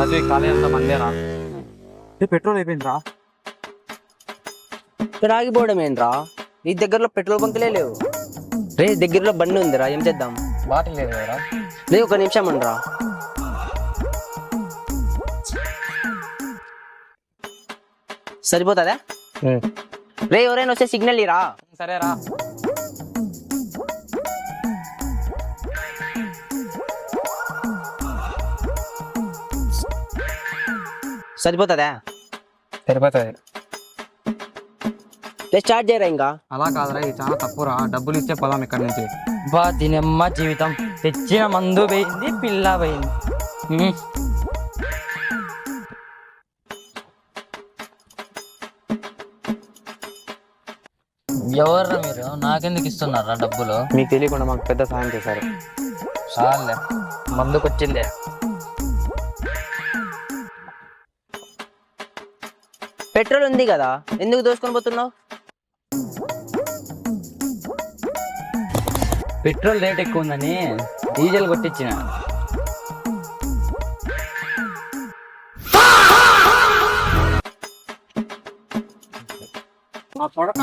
రాజు ఈ ఖాళీ అంతా మందేరా. పెట్రోల్ అయిపోయిందిరా. ఇక్కడ ఆగిపోవడం ఏంట్రా? ఈ దగ్గరలో పెట్రోల్ బంకులే లేవు. రే దగ్గరలో బండి ఉందిరా, ఏం చేద్దాం? బాటిల్ లేదు కదరా. రే ఒక నిమిషం అనరా. సరిపోతుందా? రే ఎవరైనా వస్తే సిగ్నల్ ఇరా. సరేరా. సరిపోతుందా? సరిపోతుంది. స్టార్ట్ చేయరా ఇంకా. అలా కాదురా, ఇది చాలా తప్పురా. డబ్బులు ఇచ్చే పొలం ఇక్కడ నుంచి. బా దీనమ్మ జీవితం, తెచ్చిన మందు పోయింది, పిల్ల పోయింది. ఎవర్రా మీరు? నాకెందుకు ఇస్తున్నారా డబ్బులు? మీకు తెలియకుండా మాకు పెద్ద సాయం చేశారు. చాలే, మందుకొచ్చిందే. పెట్రోల్ ఉంది కదా, ఎందుకు దోసుకొని పోతున్నావు? పెట్రోల్ రేట్ ఎక్కువ ఉందని డీజిల్ కొట్టించిన. మా కొడక